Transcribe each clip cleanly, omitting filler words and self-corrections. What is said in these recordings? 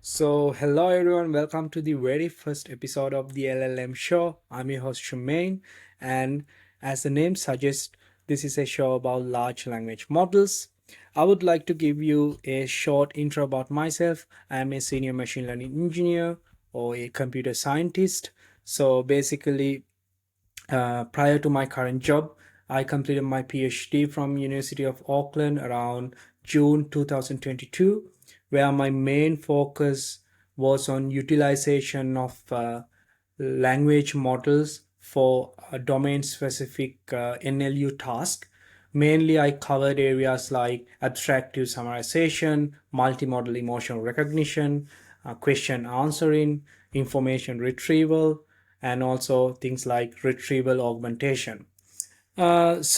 Hello everyone, welcome to the very first episode of the LLM show. I'm your host Shemaine, and as the name suggests, this is a show about large language models. I would like to give you a short intro about myself. I'm a senior machine learning engineer or a computer scientist. Prior to my current job, I completed my PhD from University of Auckland around June 2022, where my main focus was on utilization of language models for a domain-specific NLU task. Mainly, I covered areas like abstractive summarization, multimodal emotional recognition, question answering, information retrieval, and also things like retrieval augmentation. Since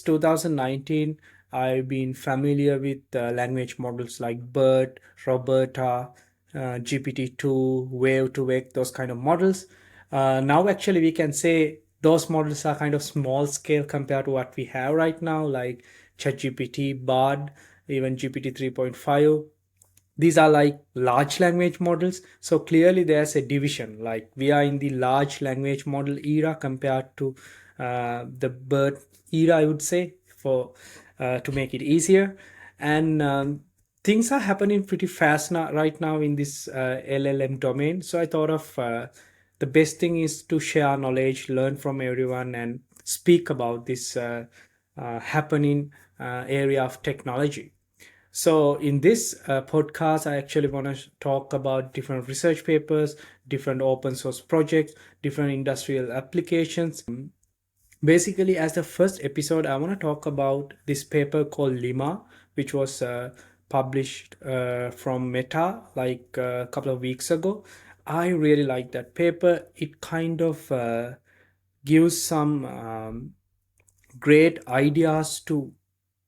2019, I've been familiar with language models like BERT, Roberta, GPT-2, Wave to Wake, those kind of models. Now, actually, we can say those models are kind of small scale compared to what we have right now, like ChatGPT, Bard, even GPT 3.5. These are like large language models, so clearly there's a division, like we are in the large language model era compared to the bird era, I would say, for to make it easier. And things are happening pretty fast now, right now, in this LLM domain. So I thought of the best thing is to share knowledge, learn from everyone, and speak about this happening area of technology. So, in this podcast, I actually want to talk about different research papers, different open source projects, different industrial applications. Basically, as the first episode, I want to talk about this paper called LIMA, which was published from Meta like a couple of weeks ago. I really like that paper. It kind of gives some great ideas to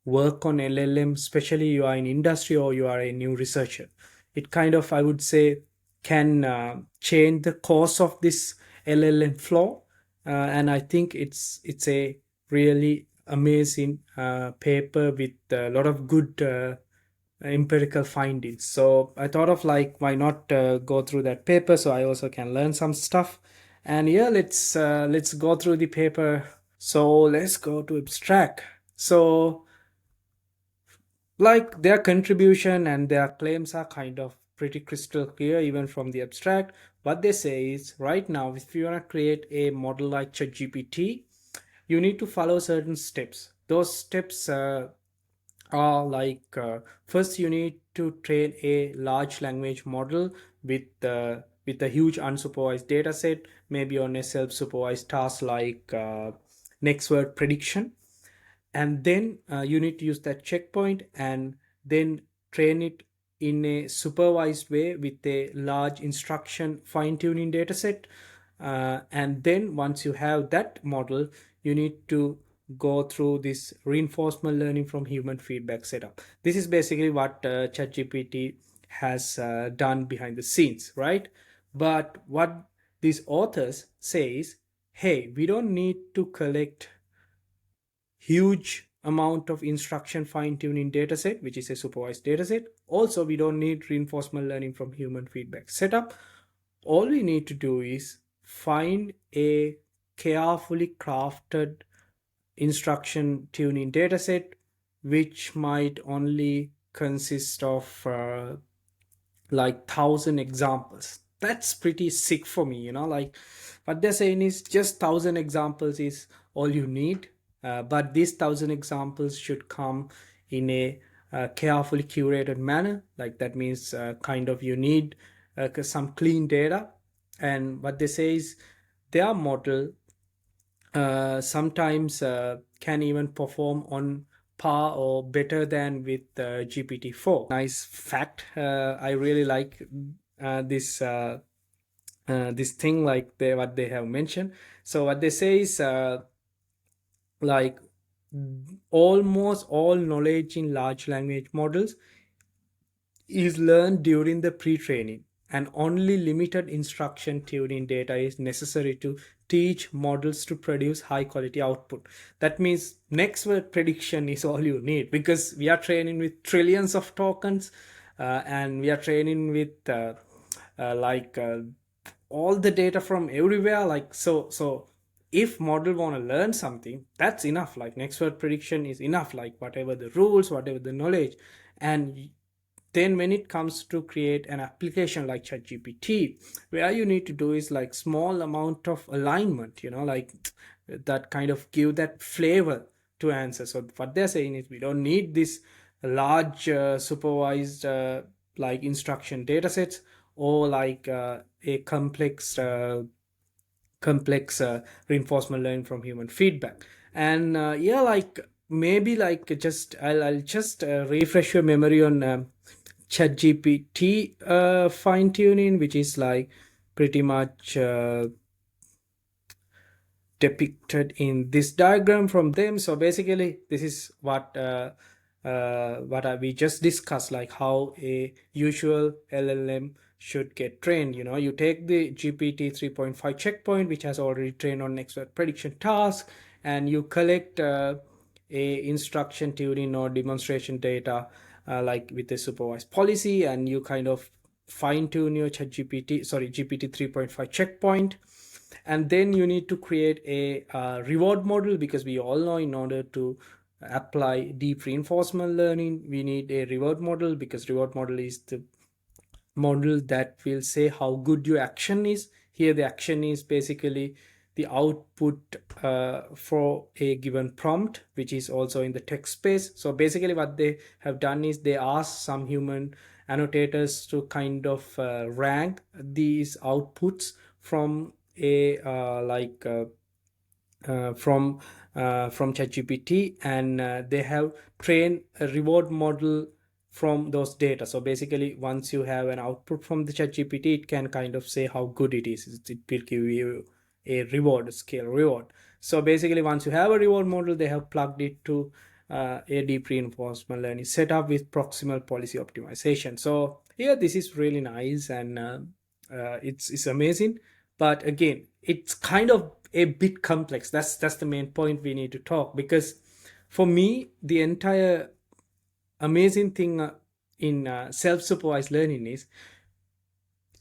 work on LLM, especially you are in industry or you are a new researcher. It kind of, I would say, can change the course of this LLM flow, and I think it's a really amazing paper with a lot of good empirical findings. So I thought of like, why not go through that paper so I also can learn some stuff. And yeah, let's go through the paper. So let's go to abstract. So like their contribution and their claims are kind of pretty crystal clear even from the abstract. What they say is, right now, if you want to create a model like ChatGPT, you need to follow certain steps. Those steps are like, first you need to train a large language model with a huge unsupervised data set, maybe on a self-supervised task like next word prediction. And then you need to use that checkpoint and then train it in a supervised way with a large instruction fine-tuning dataset. And then once you have that model, you need to go through this reinforcement learning from human feedback setup. This is basically what ChatGPT has done behind the scenes, right? But what these authors say is, hey, we don't need to collect huge amount of instruction fine-tuning dataset, which is a supervised dataset. Also, we don't need reinforcement learning from human feedback setup. All we need to do is find a carefully crafted instruction tuning dataset, which might only consist of like 1,000 examples. That's pretty sick for me, like what they're saying is just 1,000 examples is all you need. But these 1,000 examples should come in a carefully curated manner. Like that means kind of you need some clean data. And what they say is their model sometimes can even perform on par or better than with GPT-4. Nice fact. I really like this thing, like what they have mentioned. So what they say is like almost all knowledge in large language models is learned during the pre-training, and only limited instruction tuning data is necessary to teach models to produce high quality output. That means next word prediction is all you need, because we are training with trillions of tokens. and we are training with like all the data from everywhere. Like so if model want to learn something, that's enough. Like next word prediction is enough, like whatever the rules, whatever the knowledge. And then when it comes to create an application like ChatGPT, where you need to do is like small amount of alignment, like that kind of give that flavor to answer. So what they're saying is we don't need this large supervised like instruction data sets, or like a complex reinforcement learning from human feedback. And yeah, like maybe like just I'll just refresh your memory on ChatGPT fine tuning, which is like pretty much depicted in this diagram from them. So basically, this is we just discussed, like how a usual LLM should get trained. You take the GPT 3.5 checkpoint, which has already trained on expert prediction task, and you collect a instruction tuning or demonstration data, like with a supervised policy, and you kind of fine tune your GPT 3.5 checkpoint. And then you need to create a reward model, because we all know in order to apply deep reinforcement learning, we need a reward model, because reward model is the model that will say how good your action is. Here the action is basically the output for a given prompt, which is also in the text space. So basically what they have done is they ask some human annotators to kind of rank these outputs from a from ChatGPT, and they have trained a reward model from those data. So basically, once you have an output from the ChatGPT, it can kind of say how good it is. It will give you a reward, a scale reward. So basically, once you have a reward model, they have plugged it to a deep reinforcement learning setup with proximal policy optimization. So yeah, this is really nice, and it's amazing. But again, it's kind of a bit complex. That's the main point we need to talk, because for me the entire amazing thing in self-supervised learning is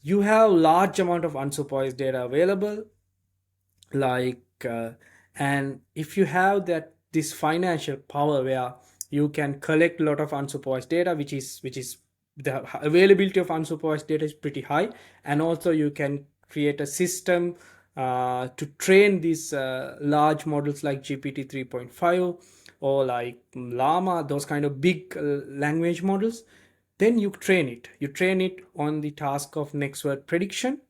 you have large amount of unsupervised data available, like and if you have that this financial power where you can collect a lot of unsupervised data, which is the availability of unsupervised data is pretty high, and also you can create a system to train these large models like GPT 3.5 or like LLaMa, those kind of big language models. Then you train it on the task of next word prediction,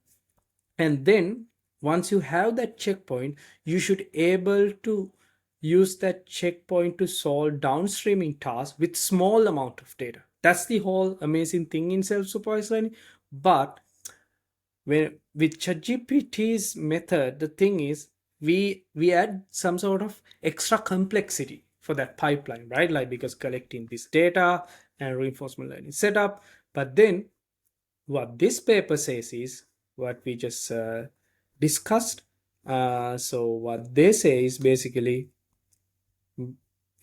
and then once you have that checkpoint, you should able to use that checkpoint to solve downstreaming tasks with small amount of data. That's the whole amazing thing in self-supervised learning. But when with ChatGPT's method, the thing is we add some sort of extra complexity for that pipeline, right? Like, because collecting this data and reinforcement learning setup. But then what this paper says is what we just discussed. So what they say is basically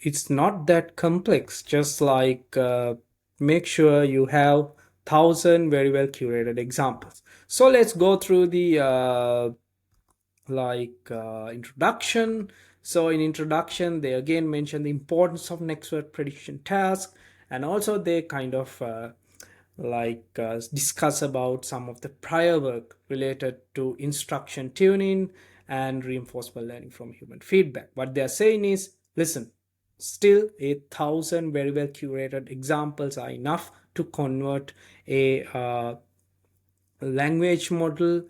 it's not that complex. Just like make sure you have 1,000 very well curated examples. So let's go through the introduction. So in introduction, they again mention the importance of next word prediction task, and also they kind of discuss about some of the prior work related to instruction tuning and reinforcement learning from human feedback. What they are saying is, listen, still 1,000 very well curated examples are enough to convert a language model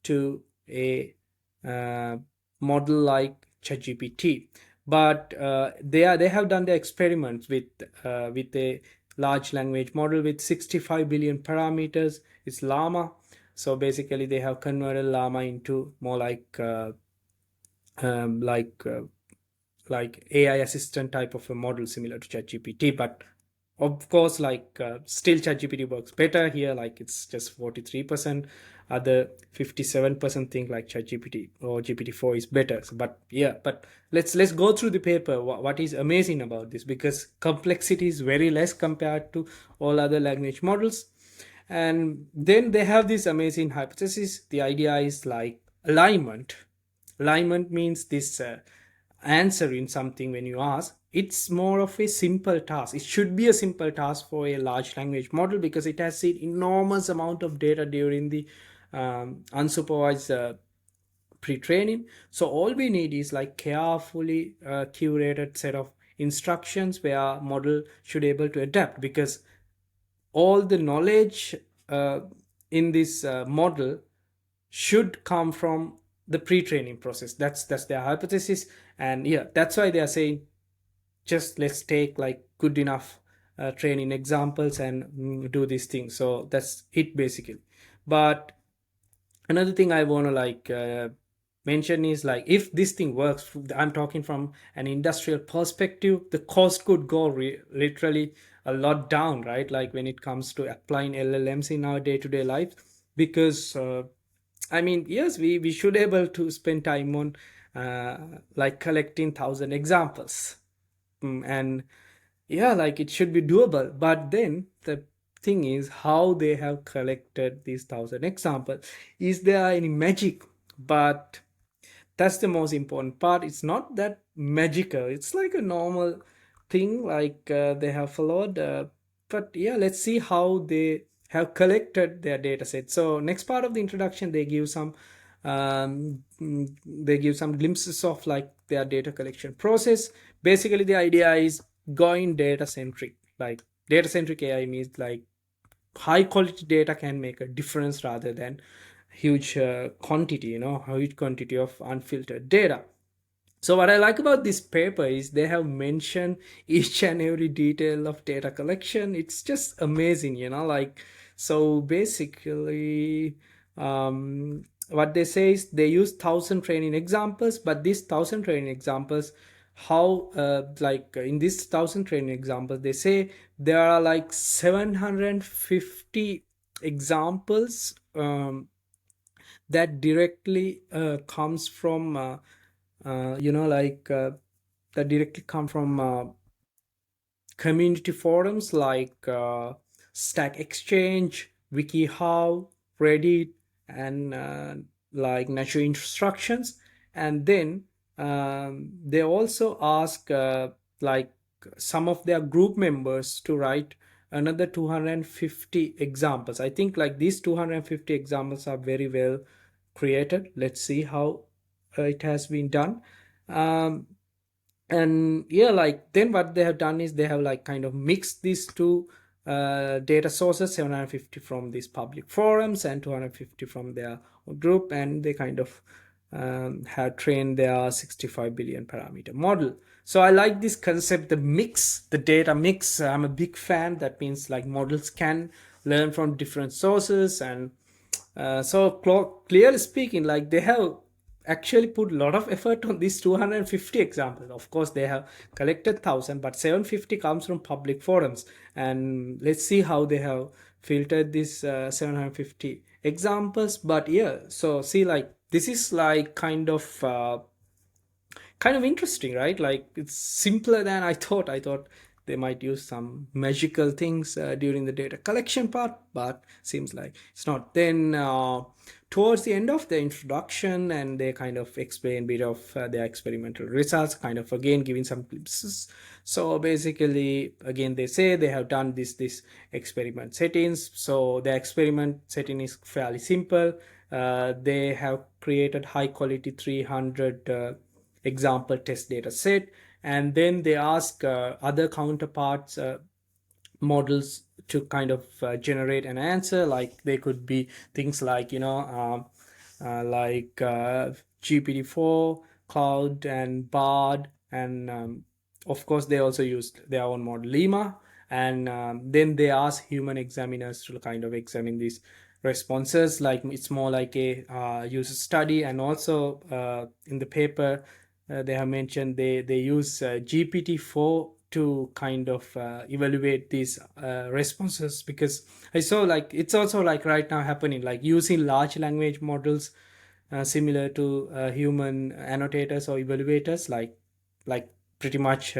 to a uh, model like ChatGPT. But they have done the experiments with a large language model with 65 billion parameters. It's LLaMa. So basically, they have converted LLaMa into more um, like uh, like AI assistant type of a model similar to ChatGPT. But Of course, like still ChatGPT works better here, like it's just 43%. Other 57% think like ChatGPT or GPT-4 is better. But yeah, but let's go through the paper. What is amazing about this, because complexity is very less compared to all other language models. And then they have this amazing hypothesis. The idea is like alignment. Alignment means this answering something when you ask. It's more of a simple task. It should be a simple task for a large language model, because it has seen enormous amount of data during the unsupervised pre-training. So all we need is like carefully curated set of instructions where model should able to adapt, because all the knowledge in this model should come from the pre-training process. That's their hypothesis. And yeah, that's why they are saying just let's take like good enough training examples and do these things. So that's it basically. But another thing I want to like mention is like, if this thing works, I'm talking from an industrial perspective, the cost could go literally a lot down, right? Like when it comes to applying LLMs in our day-to-day life. Because I mean, yes, we should able to spend time on like collecting 1,000 examples. And yeah, like it should be doable. But then the thing is how they have collected these 1,000 examples. Is there any magic? But that's the most important part. It's not that magical. It's like a normal thing, like they have followed. But yeah, let's see how they have collected their data set. So next part of the introduction, they give some glimpses of like their data collection process. Basically, the idea is going data centric. Like data centric AI means like high quality data can make a difference rather than huge quantity, huge quantity of unfiltered data. So what I like about this paper is they have mentioned each and every detail of data collection. It's just amazing, like, so basically, what they say is they use 1,000 training examples, but these 1,000 training examples, how like in these 1,000 training examples, they say there are like 750 examples that directly comes from like that directly come from community forums like Stack Exchange, WikiHow, Reddit, and like natural instructions. And then they also ask like some of their group members to write another 250 examples. I think like these 250 examples are very well created. Let's see how it has been done. Um, and yeah, like then what they have done is they have like kind of mixed these two data sources, 750 from these public forums and 250 from their group, and they kind of have trained their 65 billion parameter model. So I like this concept, the mix, the data mix. I'm a big fan. That means like models can learn from different sources. And so clearly speaking, like they have actually put a lot of effort on these 250 examples. Of course, they have collected 1,000, but 750 comes from public forums. And let's see how they have filtered these 750 examples. But yeah, so see, like this is like kind of interesting, right? Like it's simpler than I thought. I thought they might use some magical things during the data collection part, but seems like it's not. Then towards the end of the introduction, and they kind of explain a bit of their experimental results, kind of again giving some glimpses. So basically, again, they say they have done this experiment settings. So the experiment setting is fairly simple. They have created high quality 300 example test data set, and then they ask other counterparts models to kind of generate an answer. Like they could be things like like GPT-4, Cloud, and Bard. And of course they also used their own model LIMA. And then they ask human examiners to kind of examine these responses. Like it's more like a user study. And also in the paper they have mentioned they use GPT-4 to kind of evaluate these responses, because I saw like it's also like right now happening, like using large language models similar to human annotators or evaluators, like pretty much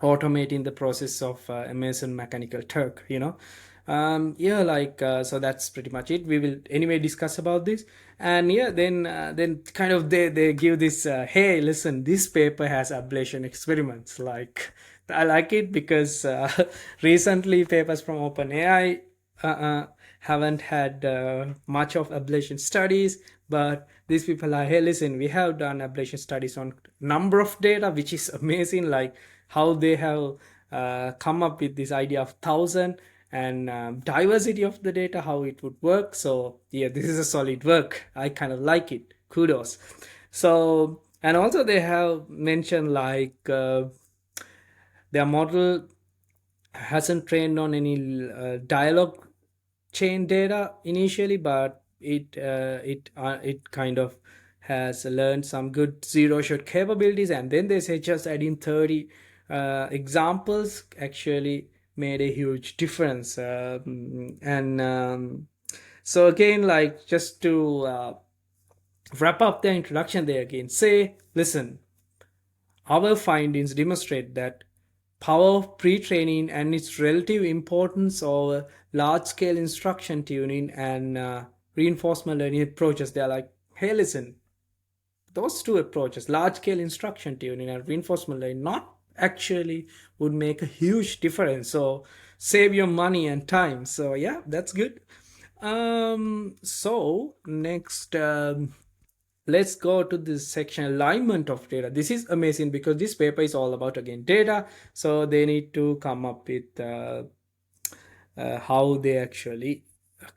automating the process of Amazon Mechanical Turk, yeah, like so that's pretty much it. We will anyway discuss about this. And yeah, then kind of they give this hey, listen, this paper has ablation experiments. Like, I like it because recently papers from OpenAI uh, haven't had much of ablation studies, but these people are, hey, listen, we have done ablation studies on number of data, which is amazing. Like how they have come up with this idea of 1,000, and diversity of the data, how it would work. So yeah, this is a solid work. I kind of like it. Kudos. So, and also they have mentioned like their model hasn't trained on any dialogue chain data initially, but it kind of has learned some good zero shot capabilities, and then they say just adding 30 examples actually made a huge difference. And so again, like just to wrap up the introduction, they again say, listen, our findings demonstrate that power of pre-training and its relative importance over large-scale instruction tuning and reinforcement learning approaches. They're like, hey, listen, those two approaches, large-scale instruction tuning and reinforcement learning, not actually would make a huge difference. So save your money and time. So yeah, that's good. So next, let's go to this section, alignment of data. This is amazing because this paper is all about again data, so they need to come up with how they actually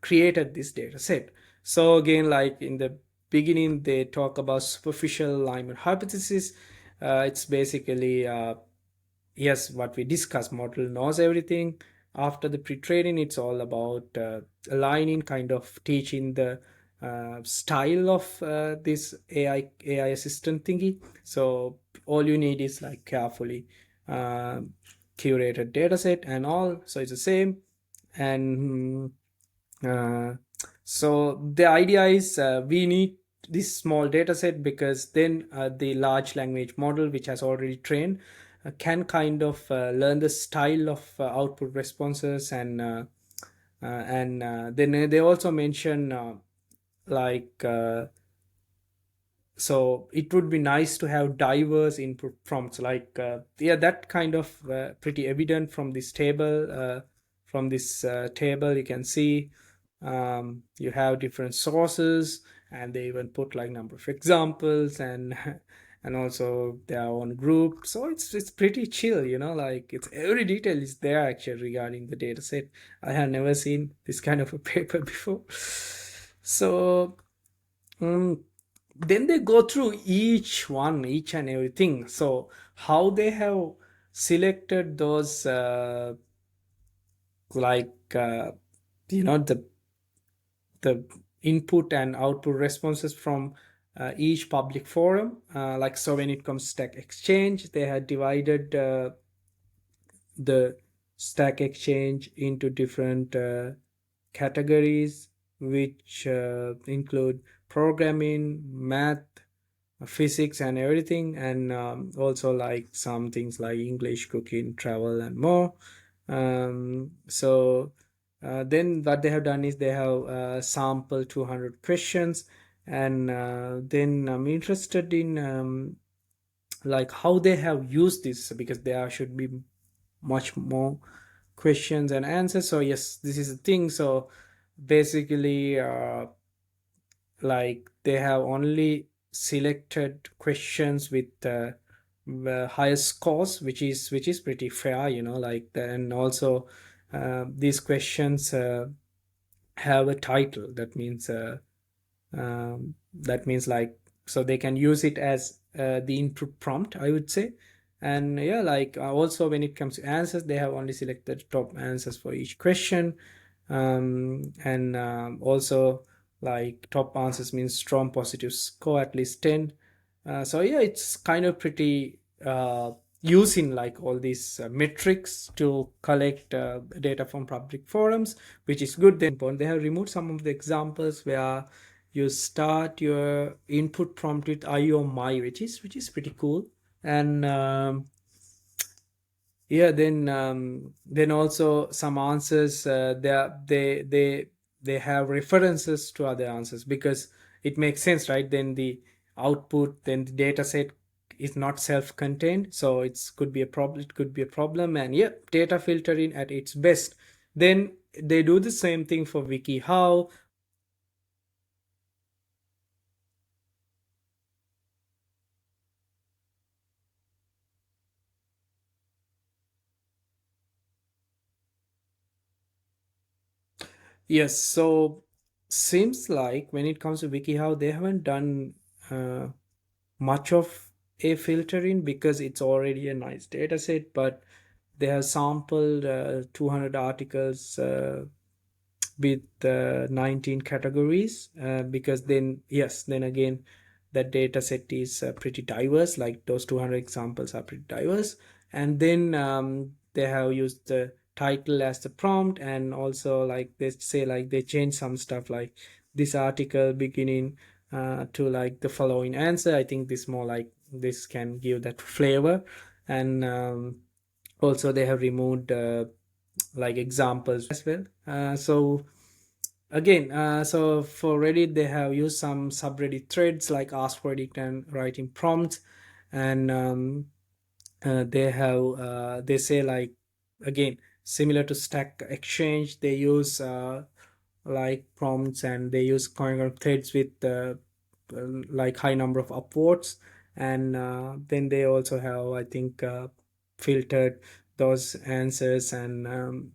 created this data set. So again, like in the beginning, they talk about superficial alignment hypothesis. It's basically yes, what we discussed, model knows everything. After the pre-training, it's all about aligning, kind of teaching the style of this AI assistant thingy. So all you need is like carefully uh, curated data set and all, so it's the same. And uh, so the idea is we need this small data set, because then the large language model, which has already trained, can kind of learn the style of output responses. And then they also mention like so it would be nice to have diverse input prompts, like yeah, that kind of pretty evident from this table. From this table you can see you have different sources, and they even put like number of examples, and and also their own group. So it's pretty chill, like it's every detail is there actually regarding the data set. I have never seen this kind of a paper before. So mm, then they go through each and everything. So how they have selected those like the input and output responses from each public forum. Like, so when it comes to Stack Exchange, they had divided the Stack Exchange into different categories, which include programming, math, physics, and everything, and also like some things like English, cooking, travel, and more. So then what they have done is they have sampled 200 questions, and then I'm interested in like how they have used this, because there should be much more questions and answers. So yes, this is the thing. So basically like they have only selected questions with the highest scores, which is pretty fair, like that. And also these questions have a title. That means like, so they can use it as the input prompt, I would say. And yeah, like also when it comes to answers, they have only selected top answers for each question. And also like top answers means strong positive score at least 10. So yeah, it's kind of pretty using like all these metrics to collect data from public forums, which is good. Then they have removed some of the examples where you start your input prompt with I or my, which is pretty cool. And yeah, then also some answers, they have references to other answers, because it makes sense, right? Then the output, then the data set is not self-contained, so it could be a problem. And yeah, data filtering at its best. Then they do the same thing for WikiHow. Yes, so seems like when it comes to WikiHow, they haven't done uh, much of a filtering, because it's already a nice data set, but they have sampled 200 articles with 19 categories, because then yes, then again, that data set is pretty diverse, like those 200 examples are pretty diverse. And then they have used the title as the prompt, and also like they say, like they change some stuff, like this article beginning to like the following answer. I think this more like this can give that flavor. And also they have removed like examples as well. So again, so for Reddit, they have used some subreddit threads like Ask Reddit and writing prompts. And they say, like, again, similar to Stack Exchange, they use like prompts, and they use kind of threads with like high number of upvotes. And then they also have, I think, filtered those answers and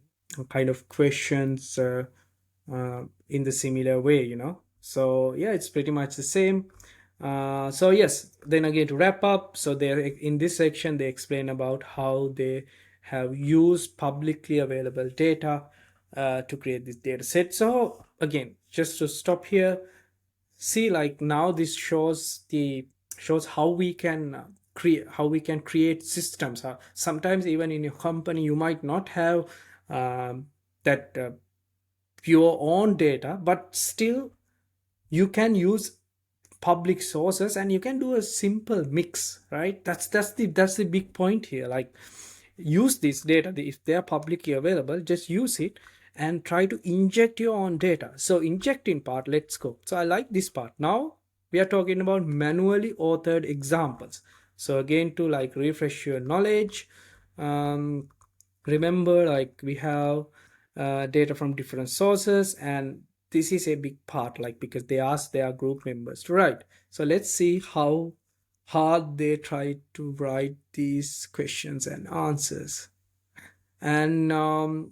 kind of questions in the similar way, so yeah, it's pretty much the same. So yes, then again, to wrap up, so they, in this section, they explain about how they have used publicly available data to create this data set. So again, just to stop here, see, like, now this shows how we can create systems. Sometimes even in your company, you might not have that your own data, but still you can use public sources, and you can do a simple mix, right? That's the big point here. Like, use this data, if they are publicly available, just use it and try to inject your own data. So injecting part, let's go. So I like this part. Now we are talking about manually authored examples. So again, to like refresh your knowledge, um, remember, like, we have data from different sources, and this is a big part, like, because they ask their group members to write. So let's see how hard they try to write these questions and answers. And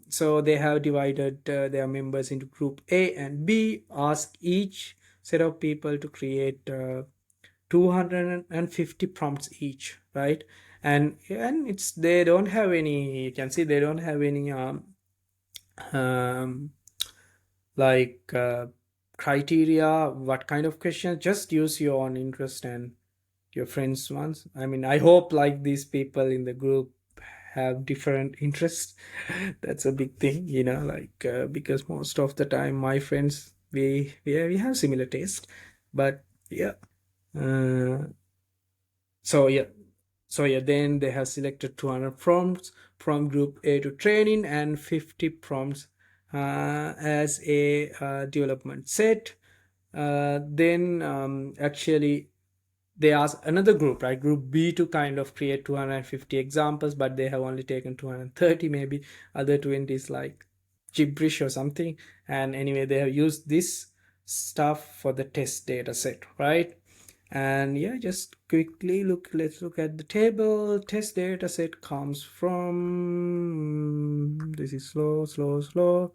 so they have divided their members into group A and B, ask each set of people to create 250 prompts each, right? And it's, they don't have any, you can see they don't have any um like criteria, what kind of questions. Just use your own interest and your friends ones. I mean, I hope like these people in the group have different interests. That's a big thing, like, because most of the time my friends, we have similar taste. But yeah, uh, so yeah, then they have selected 200 prompts from group A to training, and 50 prompts as a development set. Then actually they ask another group, right, group B, to kind of create 250 examples, but they have only taken 230, maybe other 20 is like gibberish or something. And anyway, they have used this stuff for the test data set, right? And yeah, just quickly let's look at the table. Test data set comes from, this is slow.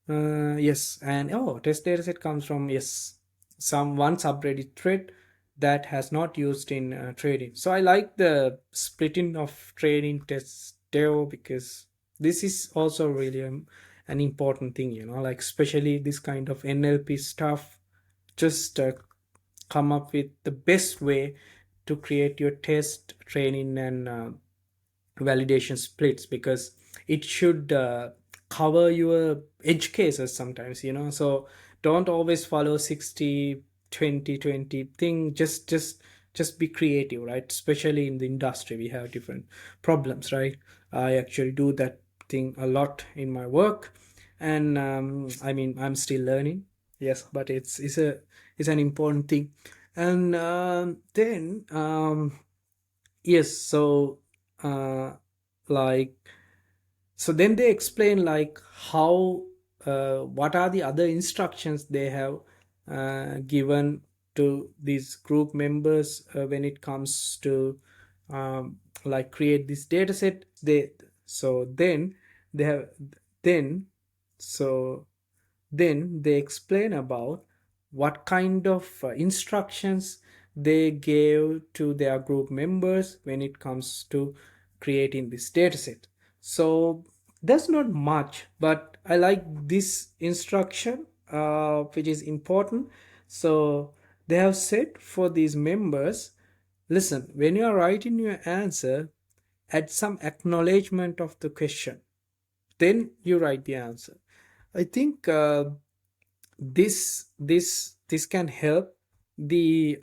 Yes, and oh, test dataset comes from, yes, some one subreddit thread that has not used in trading. So I like the splitting of trading test dev, because this is also really an important thing, like, especially this kind of NLP stuff. Just come up with the best way to create your test training and validation splits, because it should cover your edge cases sometimes, so don't always follow 60-20-20 thing. Just be creative, right? Especially in the industry, we have different problems, right? I actually do that thing a lot in my work, and I mean, I'm still learning, yes, but it's an important thing. And then yes, so uh like so then they explain like how what are the other instructions they have given to these group members when it comes to like create this data set. They have then so then they explain about what kind of instructions they gave to their group members when it comes to creating this dataset. So there's not much, but I like this instruction, which is important. So they have said for these members, listen, when you are writing your answer, add some acknowledgement of the question, then you write the answer. I think this can help the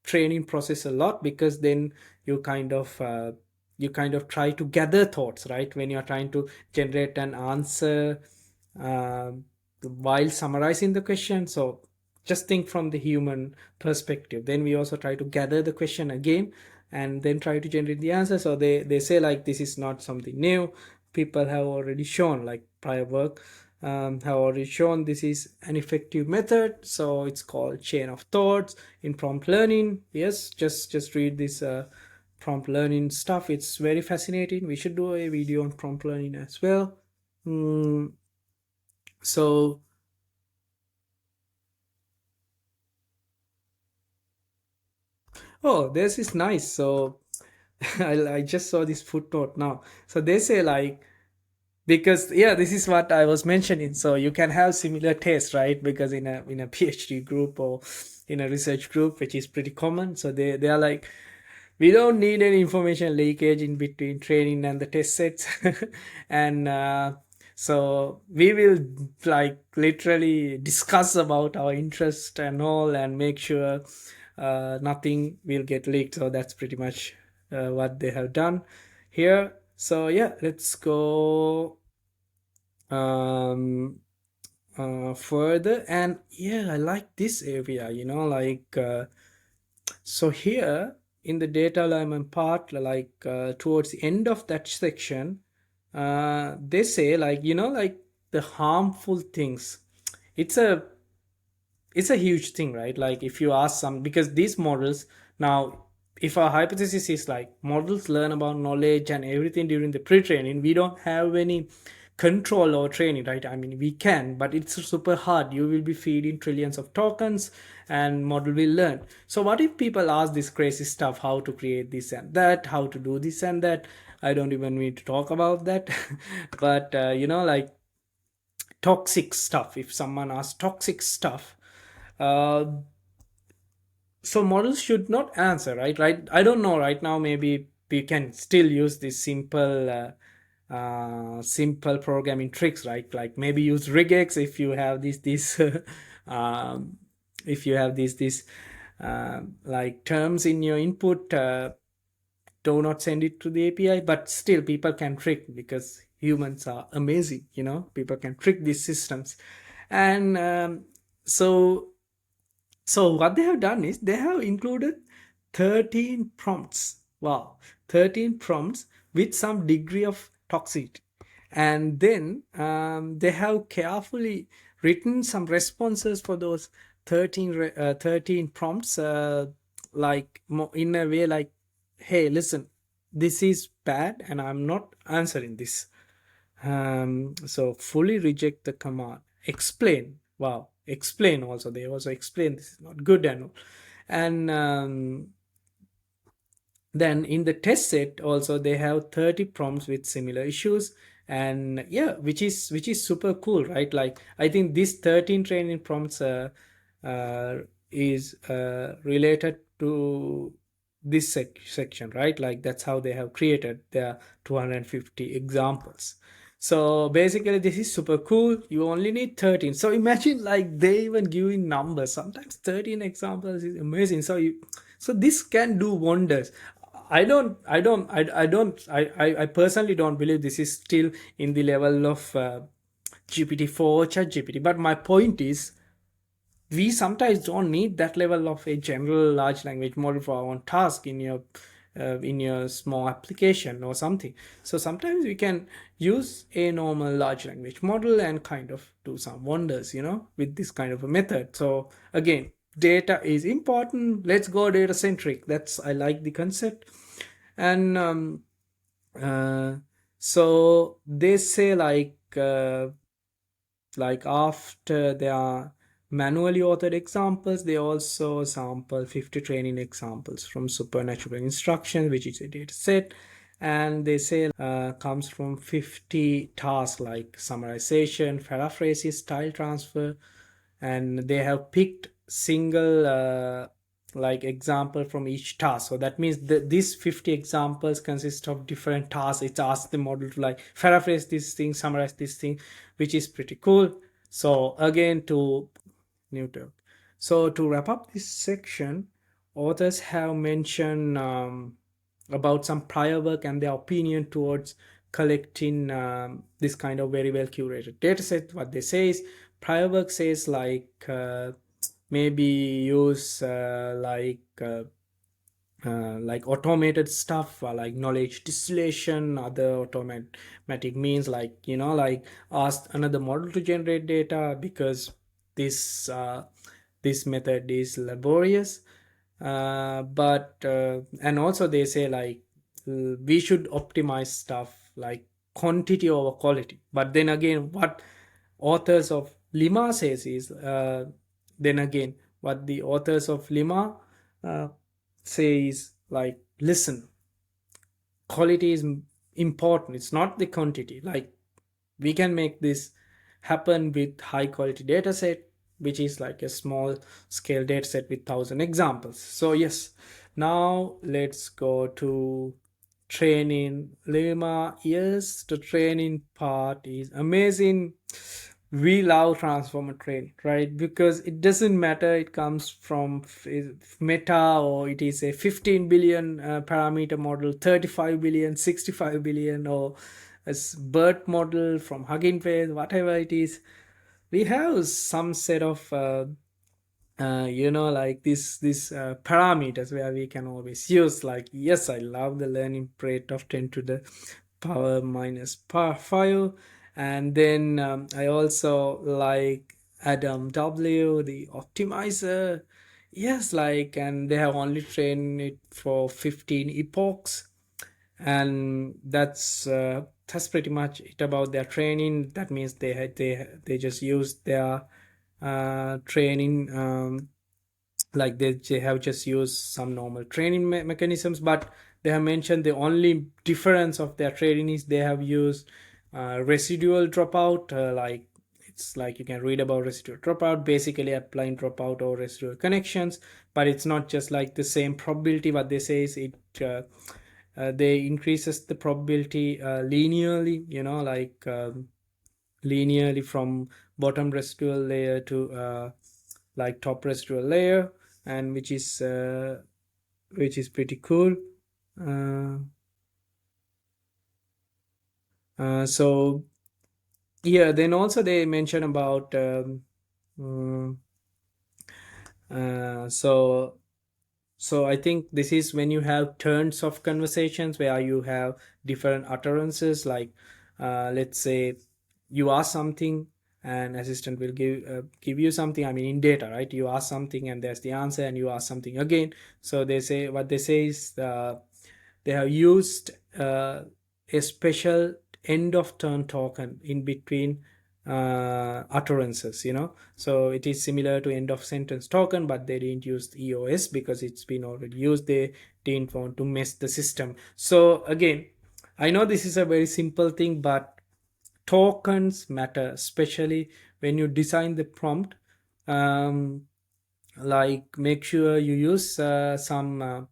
training process a lot, because then you kind of uh, you kind of try to gather thoughts, right, when you're trying to generate an answer um while summarizing the question. So just think from the human perspective, then we also try to gather the question again and then try to generate the answer. So they say like this is not something new. People have already shown, like prior work have already shown this is an effective method. So it's called chain of thoughts in prompt learning. Yes, just read this prompt learning stuff. It's very fascinating. We should do a video on prompt learning as well. Mm, so oh, this is nice. So I just saw this footnote now. So they say like, because yeah, this is what I was mentioning, so you can have similar tastes, right? Because in a PhD group or in a research group, which is pretty common, so they are like, we don't need any information leakage in between training and the test sets. And so we will like literally discuss about our interest and all, and make sure nothing will get leaked. So that's pretty much what they have done here. So yeah, let's go um further. And yeah, I like this area, like so here in the data alignment part, like towards the end of that section, they say like, like the harmful things. It's a it's a huge thing, right? Like if you ask some, because these models now, if our hypothesis is like models learn about knowledge and everything during the pre-training, we don't have any control or training, right? I mean, we can, but it's super hard. You will be feeding trillions of tokens and model will learn. So what if people ask this crazy stuff, how to create this and that, how to do this and that? I don't even need to talk about that. But like toxic stuff, if someone asks toxic stuff, uh, so models should not answer, right. I don't know, right now maybe we can still use this simple programming tricks, right? Like maybe use regex if you have this um, if you have this like terms in your input, do not send it to the API. But still people can trick, because humans are amazing, people can trick these systems. And so so what they have done is they have included 13 prompts. Wow, 13 prompts with some degree of toxicity. And then they have carefully written some responses for those 13 prompts, like in a way like, hey, listen, this is bad and I'm not answering this. So fully reject the command. Explain. Wow. Explain also. They also explain this is not good and all. And then in the test set also they have 30 prompts with similar issues. And yeah, which is super cool, right? Like I think this 13 training prompts uh, is related to this section, right? Like that's how they have created their 250 examples. So basically this is super cool. You only need 13. So imagine like they even give in numbers. Sometimes 13 examples is amazing. So this can do wonders. I personally don't believe this is still in the level of GPT-4 or ChatGPT. But my point is, we sometimes don't need that level of a general large language model for our own task in your small application or something. So sometimes we can use a normal large language model and kind of do some wonders, with this kind of a method. So again, data is important. Let's go data centric. That's I like the concept. And uh, so they say like after their manually authored examples, they also sample 50 training examples from supernatural instructions, which is a data set. And they say comes from 50 tasks like summarization, paraphrases, style transfer, and they have picked single like example from each task. So that means these 50 examples consist of different tasks. It asks the model to like paraphrase this thing, summarize this thing, which is pretty cool. So again, to Newton. So to wrap up this section, authors have mentioned about some prior work and their opinion towards collecting this kind of very well curated data set. What they say is prior work says maybe use like automated stuff, like knowledge distillation, other automatic means, like like ask another model to generate data, because this this method is laborious. But and also they say like we should optimize stuff like quantity over quality. But then again, what authors of LIMA says is then again what the authors of LIMA uh, says, like, listen, quality is important, it's not the quantity. Like, we can make this happen with high quality data set, which is like a small scale data set with 1,000 examples. So yes, now let's go to training LLaMa. Yes, the training part is amazing. We love transformer training, right? Because it doesn't matter it comes from meta, or it is a 15 billion parameter model, 35 billion, 65 billion, or a BERT model from Hugging Face, whatever it is. We have some set of like this parameters where we can always use. Like, yes, I love the learning rate of 10 to the power minus power 5. And then I also like Adam W, the optimizer. Yes, like, and they have only trained it for 15 epochs, and that's pretty much it about their training. That means they just used their training, like they have just used some normal training mechanisms. But they have mentioned the only difference of their training is they have used residual dropout. Like, it's like you can read about residual dropout, basically applying dropout or residual connections. But it's not just like the same probability. What they say is they increases the probability linearly, linearly from bottom residual layer to like top residual layer, and which is pretty cool. uh, so yeah, then also they mention about mm, so I think this is when you have turns of conversations where you have different utterances. Like, let's say you ask something, and assistant will give you something. I mean, in data, right? You ask something and there's the answer, and you ask something again. So they say, what they say is they have used a special end of turn token in between utterances. So it is similar to end of sentence token, but they didn't use the EOS because it's been already used. They didn't want to mess the system. So again, I know this is a very simple thing, but tokens matter, especially when you design the prompt. Like, make sure you use some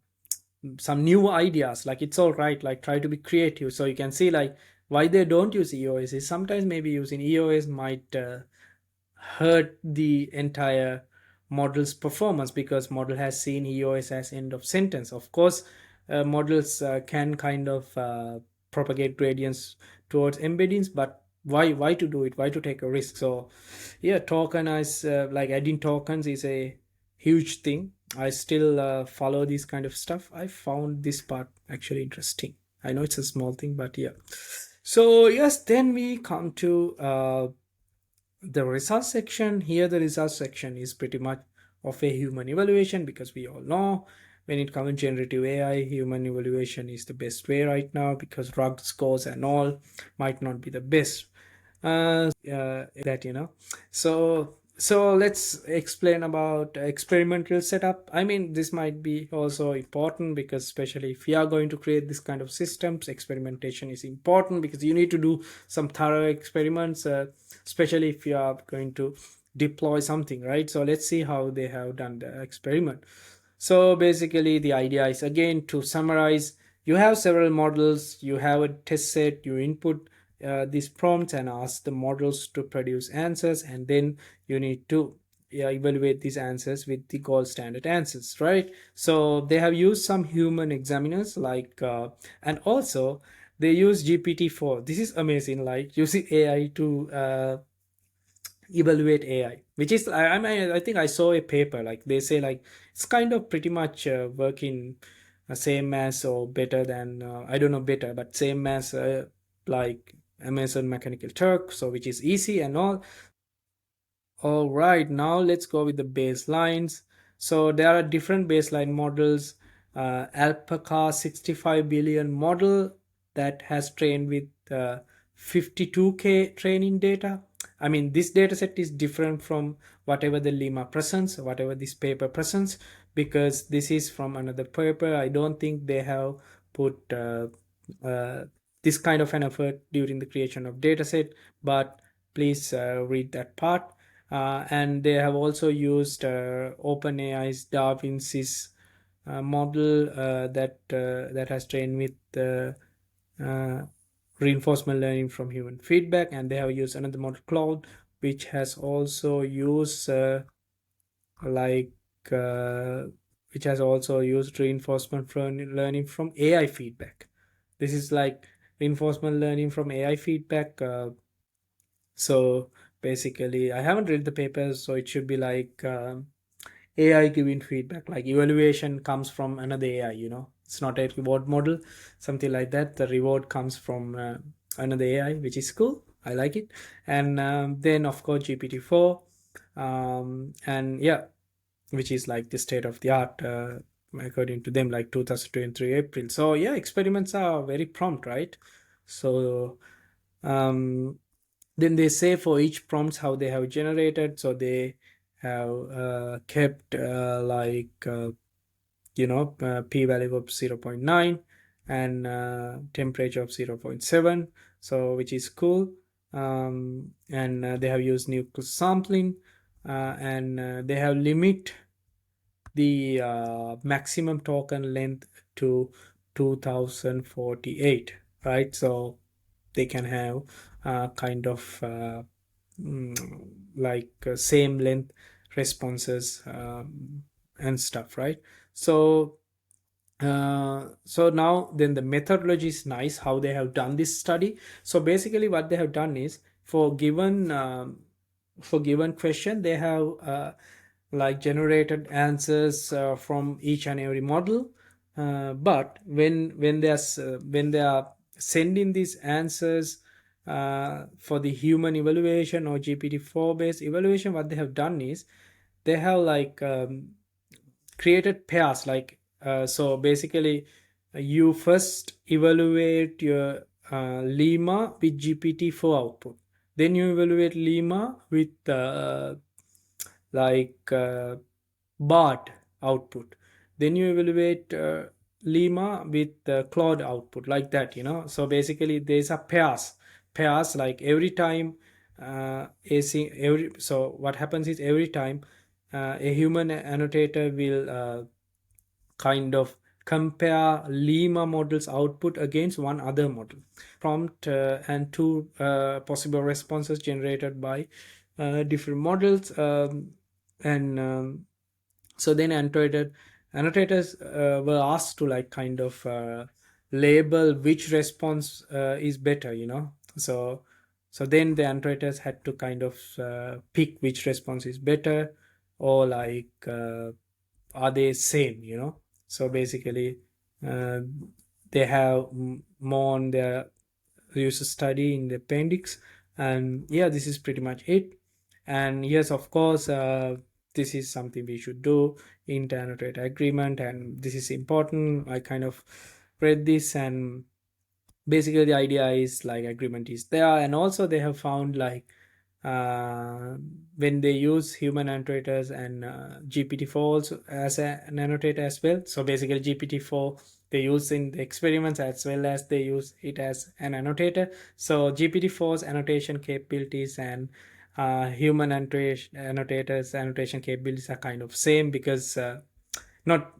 some new ideas. Like it's all right, like try to be creative. So you can see like why they don't use EOS is sometimes maybe using EOS might hurt the entire model's performance, because model has seen EOS as end of sentence. Of course, models can kind of propagate gradients towards embeddings, but why to do it? Why to take a risk? So yeah, tokenize like adding tokens is a huge thing. I still follow this kind of stuff. I found this part actually interesting. I know it's a small thing, but yeah. So yes, then we come to the results section. Here the results section is pretty much of a human evaluation, because we all know when it comes to generative AI, human evaluation is the best way right now, because drug scores and all might not be the best. That so let's explain about experimental setup. I mean, this might be also important, because especially if you are going to create this kind of systems, experimentation is important, because you need to do some thorough experiments, especially if you are going to deploy something, right? So let's see how they have done the experiment. So basically the idea is, again, to summarize, you have several models, you have a test set, you input these prompts and ask the models to produce answers, and then you need to evaluate these answers with the gold standard answers, right? So they have used some human examiners, like and also they use GPT-4. This is amazing, like using AI to evaluate AI, which is I think I saw a paper, like they say like it's kind of pretty much working same as or better than I don't know better, but same as like Amazon Mechanical Turk, so which is easy and all. All right, now let's go with the baselines. So there are different baseline models. Alpaca 65 billion model that has trained with 52K training data. I mean, this data set is different from whatever the LIMA presents, whatever this paper presents, because this is from another paper. I don't think they have put uh, this kind of an effort during the creation of data set, but please read that part. And they have also used OpenAI's DaVinci's model that has trained with uh, reinforcement learning from human feedback, and they have used another model, Cloud, which has also used like uh, which has also used reinforcement from learning from AI feedback. This is like reinforcement learning from AI feedback. So basically, I haven't read the papers, so it should be like AI giving feedback. Like evaluation comes from another AI, it's not a reward model, something like that. The reward comes from another AI, which is cool. I like it. And then, of course, GPT-4. And yeah, which is like the state of the art, according to them, like 2023 April. So yeah, experiments are very prompt, right? So um, then they say for each prompts how they have generated. So they have kept p-value of 0. 0.9 and temperature of 0.7, so which is cool. And they have used nucleus sampling, and they have limit the maximum token length to 2048, right? So they can have kind of like same length responses, and stuff, right? So now then the methodology is nice how they have done this study. So basically what they have done is, for given question, they have like generated answers from each and every model. But when they are sending these answers for the human evaluation or GPT-4 based evaluation, what they have done is they have like created pairs, like so basically you first evaluate your LIMA with GPT-4 output, then you evaluate LIMA with like BART output, then you evaluate LIMA with Claude output, like that, so basically there's a pairs like every time every so what happens is every time a human annotator will kind of compare LIMA model's output against one other model. Prompt and two possible responses generated by different models. And So then annotators were asked to like kind of label which response is better, so then the annotators had to kind of pick which response is better, or like are they same, so basically uh, they have more on their user study in the appendix. And yeah, this is pretty much it. And yes, of course, this is something we should do, inter-annotator agreement, and this is important. I kind of read this, and basically the idea is like agreement is there. And also they have found like uh, when they use human annotators and GPT-4 also as an annotator as well. So basically GPT-4 they use in the experiments as well as they use it as an annotator. So GPT-4's annotation capabilities and human annotators annotation capabilities are kind of same, because not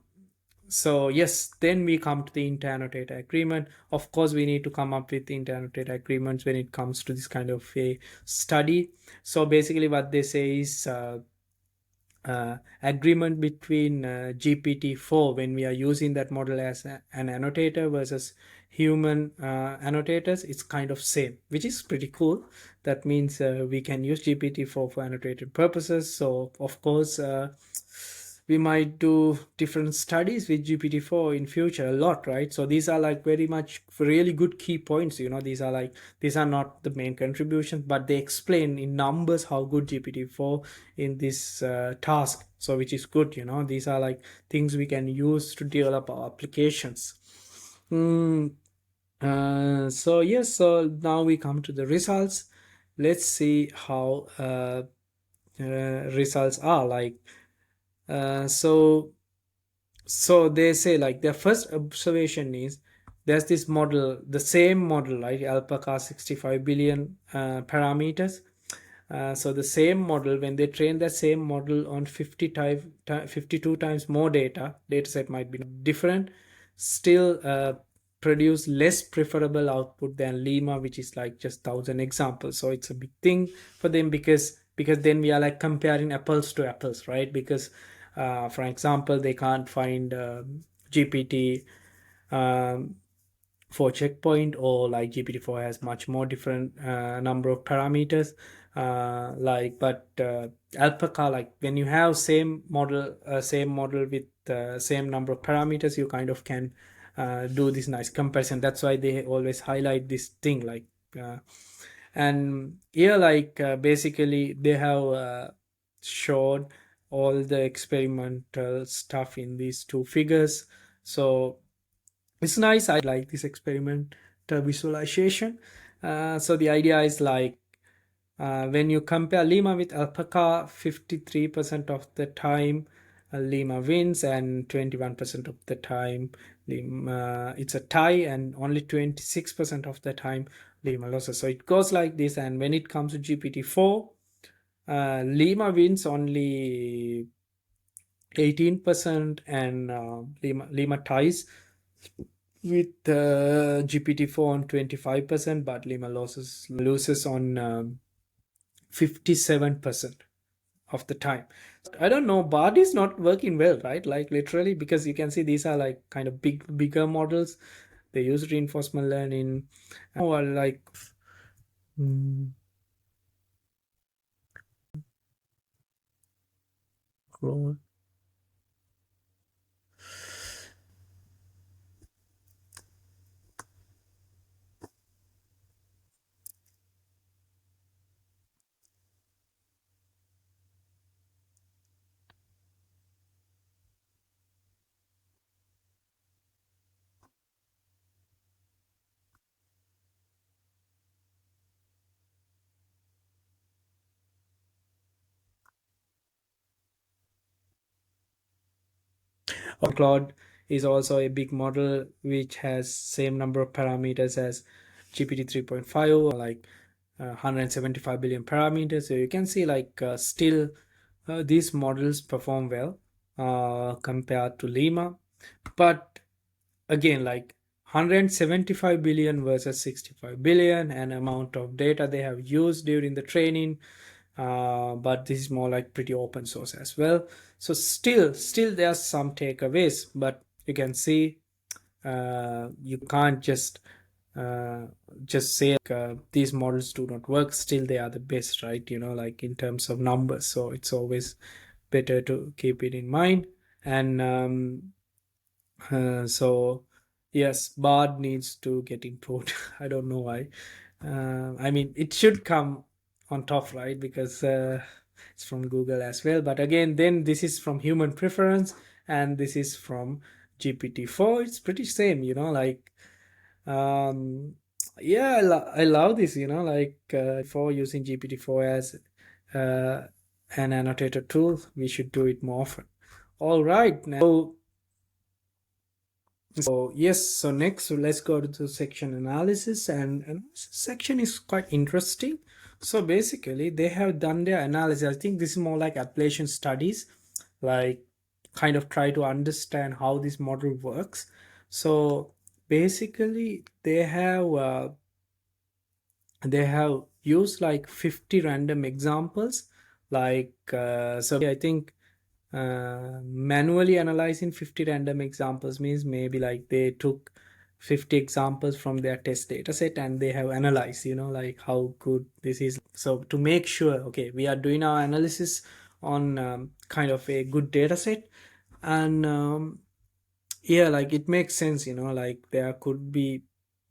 so yes, then we come to the inter-annotator agreement. Of course, we need to come up with inter-annotator agreements when it comes to this kind of a study. So basically what they say is agreement between GPT-4 when we are using that model as an annotator versus human annotators, it's kind of same, which is pretty cool. That means we can use GPT-4 for annotated purposes. So of course we might do different studies with GPT-4 in future a lot, right? So these are like very much really good key points. These are not the main contributions, but they explain in numbers how good GPT-4 in this task. So which is good. These are like things we can use to develop our applications. So yes, so now we come to the results. Let's see how results are like. So they say like their first observation is there's this model, the same model, like alpaca 65 billion parameters. So the same model, when they train the same model on 52 times more data set might be different, still produce less preferable output than LIMA, which is like just 1,000 examples. So it's a big thing for them, because then we are like comparing apples to apples, right? Because for example, they can't find GPT um, for checkpoint, or like GPT-4 has much more different number of parameters, but alpaca, like when you have same model with same number of parameters, you kind of can do this nice comparison. That's why they always highlight this thing, like and yeah, like basically they have showed all the experimental stuff in these two figures. So it's nice. I like this experimental visualization. So the idea is like when you compare LIMA with alpaca, 53% of the time LIMA wins, and 21% of the time LIMA, it's a tie, and only 26% of the time LIMA loses. So it goes like this. And when it comes to GPT-4, LIMA wins only 18%, and LIMA ties with GPT-4 on 25%, but LIMA loses on 57% of the time. I don't know, Bard is not working well, right? Like literally, because you can see these are like kind of bigger models. They use reinforcement learning, or like mm, Claude is also a big model which has same number of parameters as GPT 3.5, like 175 billion parameters. So you can see like still these models perform well compared to LIMA. But again, like 175 billion versus 65 billion, and amount of data they have used during the training. But this is more like pretty open source as well. So still there's some takeaways, but you can see you can't just say like, these models do not work. Still they are the best, right? Like in terms of numbers. So it's always better to keep it in mind. And so yes, Bard needs to get improved. I don't know why. I mean, it should come on top, right? Because it's from Google as well. But again, then this is from human preference, and this is from GPT-4. It's pretty same, like um, yeah, I love this, like for using GPT-4 as uh, an annotator tool. We should do it more often. All right, now. So yes, so next, so let's go to the section analysis, and section is quite interesting. So basically, they have done their analysis. I think this is more like ablation studies, like kind of try to understand how this model works. So basically, they have used like 50 random examples, like so I think manually analyzing 50 random examples means maybe like they took 50 examples from their test data set and they have analyzed, like how good this is. So to make sure, okay, we are doing our analysis on kind of a good data set. And yeah, like it makes sense, like there could be.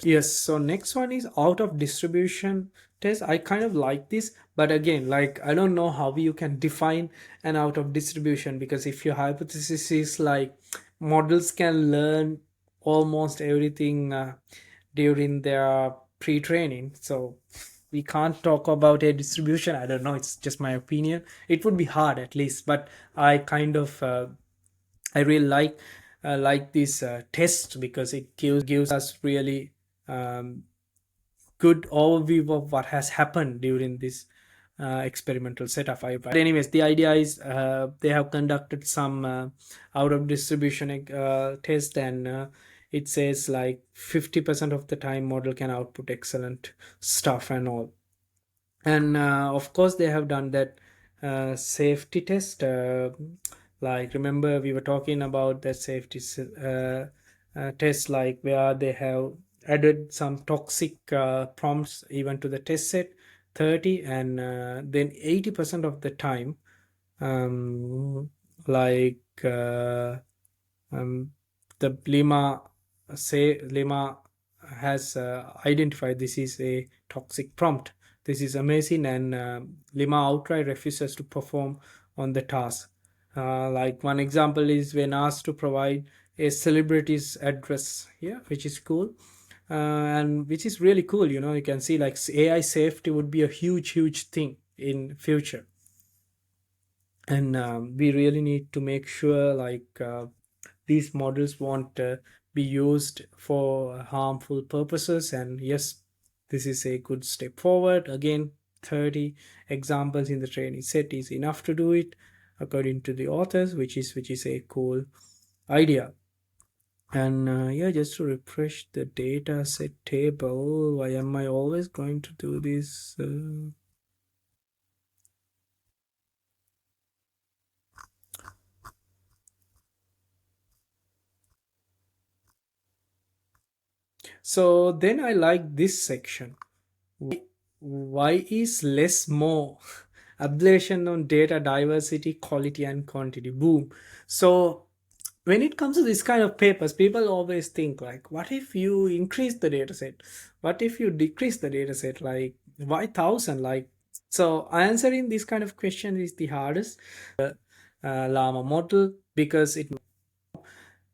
Yes, so next one is out of distribution test. I kind of like this, but again, like I don't know how you can define an out of distribution, because if your hypothesis is like models can learn almost everything during their pre-training, so we can't talk about a distribution. I don't know, it's just my opinion. It would be hard at least, but I kind of I really like this test, because it gives us really um, good overview of what has happened during this experimental setup. But anyways, the idea is they have conducted some out of distribution test, and it says like 50% of the time model can output excellent stuff and all. And of course they have done that safety test, like remember we were talking about that safety test, like where they have added some toxic prompts even to the test set, 30, and then 80% of the time, like um, the LIMA has identified this is a toxic prompt. This is amazing, and LIMA outright refuses to perform on the task. Like one example is when asked to provide a celebrity's address, yeah, which is cool. And which is really cool, you can see like AI safety would be a huge thing in future. And we really need to make sure like these models won't be used for harmful purposes. And yes, this is a good step forward. Again, 30 examples in the training set is enough to do it according to the authors, which is a cool idea. And yeah, just to refresh the data set table, why am I always going to do this? So then I like this section. Why is less more? Ablation on data diversity, quality, and quantity. Boom. So when it comes to this kind of papers, people always think like, what if you increase the data set? What if you decrease the data set? Like, why thousand? Like, so answering this kind of question is the hardest. Llama model, because it.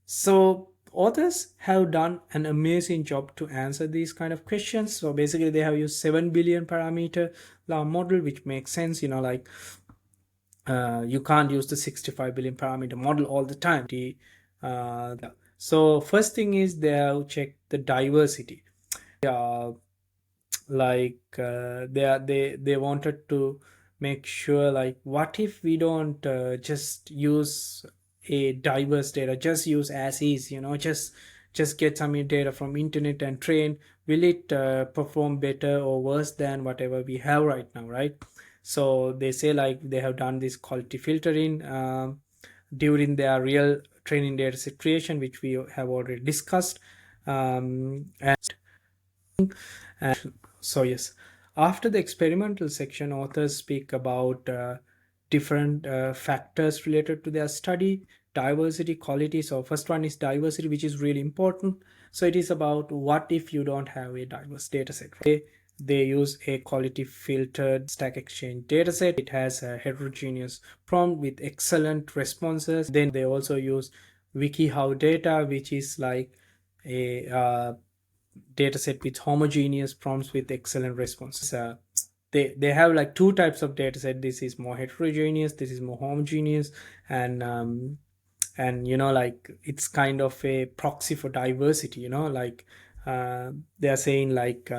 So authors have done an amazing job to answer these kind of questions. So basically they have used 7 billion parameter llama model, which makes sense, like you can't use the 65 billion parameter model all the time. So first thing is they have checked the diversity. uh, like they wanted to make sure like, what if we don't just use a diverse data, just use as is, just just get some data from internet and train, will it perform better or worse than whatever we have right now, right? So they say like they have done this quality filtering during their real training data set creation, which we have already discussed. And so, yes, after the experimental section, authors speak about different factors related to their study, diversity, quality. So, first one is diversity, which is really important. So, it is about what if you don't have a diverse data set. They use a quality filtered stack exchange dataset. It has a heterogeneous prompt with excellent responses. Then they also use WikiHow data, which is like a dataset with homogeneous prompts with excellent responses. They have like two types of dataset. This is more heterogeneous, this is more homogeneous, and like it's kind of a proxy for diversity, like they are saying like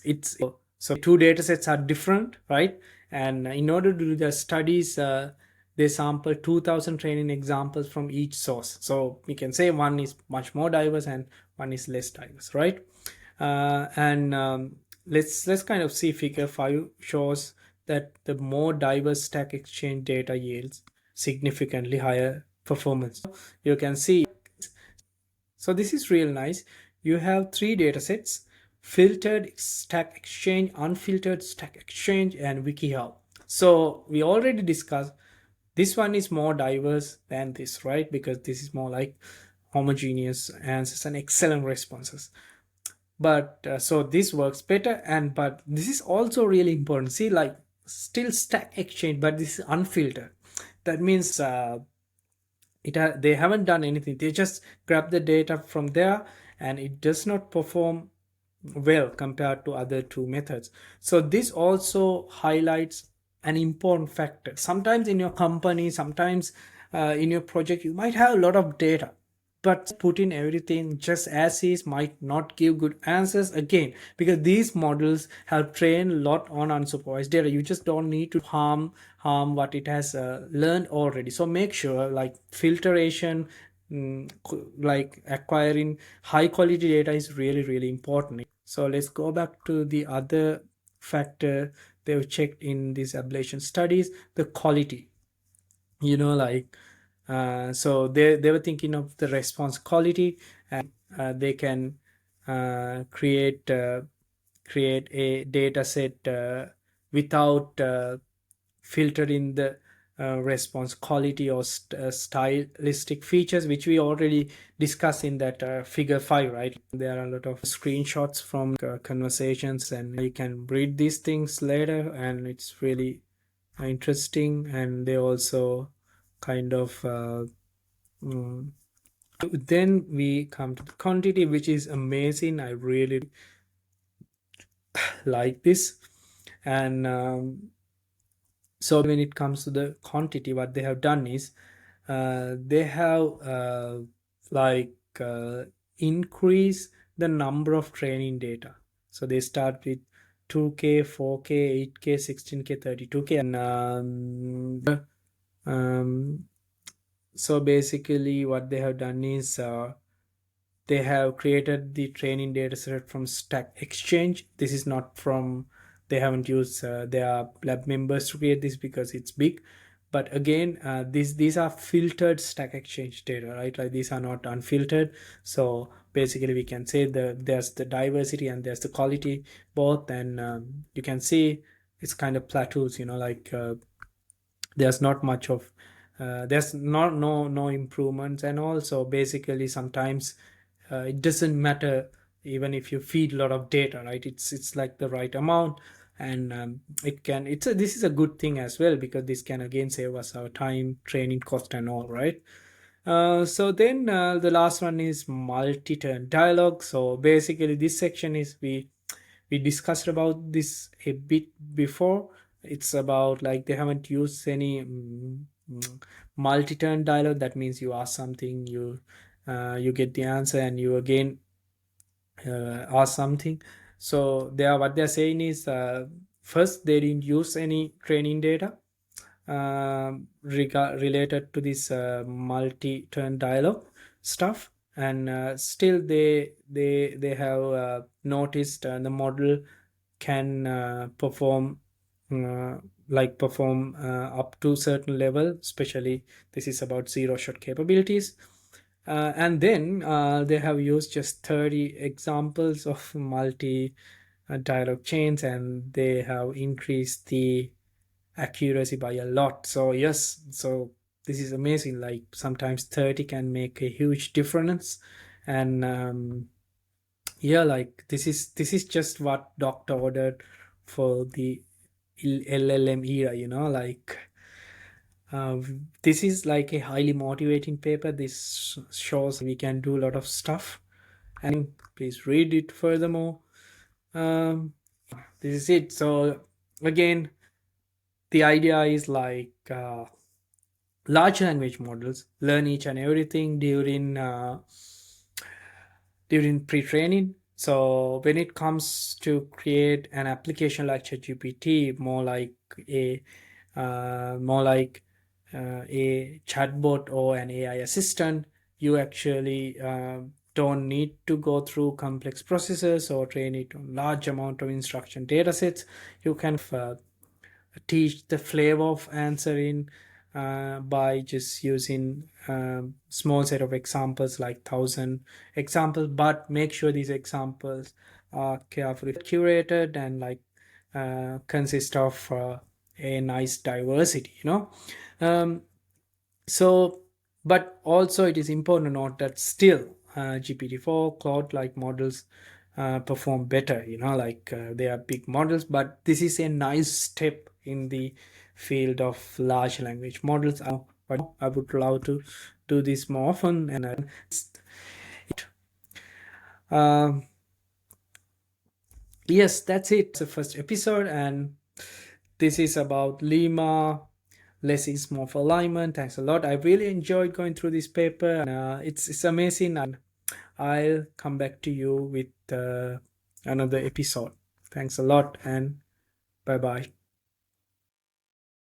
it's so two data sets are different, right? And in order to do the studies, they sample 2000 training examples from each source. So we can say one is much more diverse and one is less diverse, right? And let's kind of see figure 5 shows that the more diverse stack exchange data yields significantly higher performance. You can see, so this is real nice. You have three data sets: filtered stack exchange, unfiltered stack exchange, and WikiHow. So we already discussed this one is more diverse than this, right? Because this is more like homogeneous answers and excellent responses. But so this works better, and but this is also really important. See, like still stack exchange, but this is unfiltered. That means they haven't done anything, they just grab the data from there, and it does not perform well compared to other two methods. So this also highlights an important factor. Sometimes in your company, sometimes in your project, you might have a lot of data, but put in everything just as is might not give good answers again, because these models have trained a lot on unsupervised data. You just don't need to harm what it has learned already. So make sure like filtration, like acquiring high quality data is really really important. So let's go back to the other factor they've checked in these ablation studies, the quality. Like so they were thinking of the response quality, and they can create a data set without filtering the response quality or stylistic features, which we already discussed in that figure 5, right? There are a lot of screenshots from conversations, and you can read these things later, and it's really interesting. And they also kind of then we come to the quantity, which is amazing. I really like this. And so when it comes to the quantity, what they have done is they have like increase the number of training data. So they start with 2K, 4K, 8K, 16K, 32K, and um, so basically what they have done is they have created the training data set from stack exchange. This is not from, they haven't used their lab members to create this because it's big. But again, these are filtered stack exchange data, right? Like these are not unfiltered. So basically we can say there's the diversity and there's the quality both. And you can see it's kind of plateaus, like there's not much of there's not no improvements. And also basically sometimes it doesn't matter even if you feed a lot of data, right? It's like the right amount. And this is a good thing as well, because this can again save us our time, training cost and all, right? So then the last one is multi-turn dialogue. So basically this section is we discussed about this a bit before. It's about like they haven't used any multi-turn dialogue. That means you ask something, you get the answer, and you again ask something. So what they're saying is first they didn't use any training data related to this multi-turn dialogue stuff. and still they have noticed the model can perform uh, perform up to certain level, especially this is about zero shot capabilities. And then they have used just 30 examples of multi dialog chains, and they have increased the accuracy by a lot. So yes, so this is amazing. Like sometimes 30 can make a huge difference. And yeah, like this is just what doctor ordered for the LLM era, like uh, this is like a highly motivating paper. This shows we can do a lot of stuff, and please read it furthermore. um this is it. So again, the idea is like large language models learn each and everything during pre-training. So when it comes to create an application like ChatGPT, more like a chatbot or an AI assistant, you actually don't need to go through complex processes or train it on large amount of instruction data sets. You can teach the flavor of answering by just using small set of examples, like 1,000 examples, but make sure these examples are carefully curated and consist of a nice diversity, um, so, but also it is important to note that still GPT-4 cloud like models perform better, they are big models, but this is a nice step in the field of large language models. But I would love to do this more often. And um, yes, that's it. The first episode, and this is about LIMA. Less is more for alignment. Thanks a lot. I really enjoyed going through this paper, and it's amazing. And I'll come back to you with another episode. Thanks a lot, and bye bye.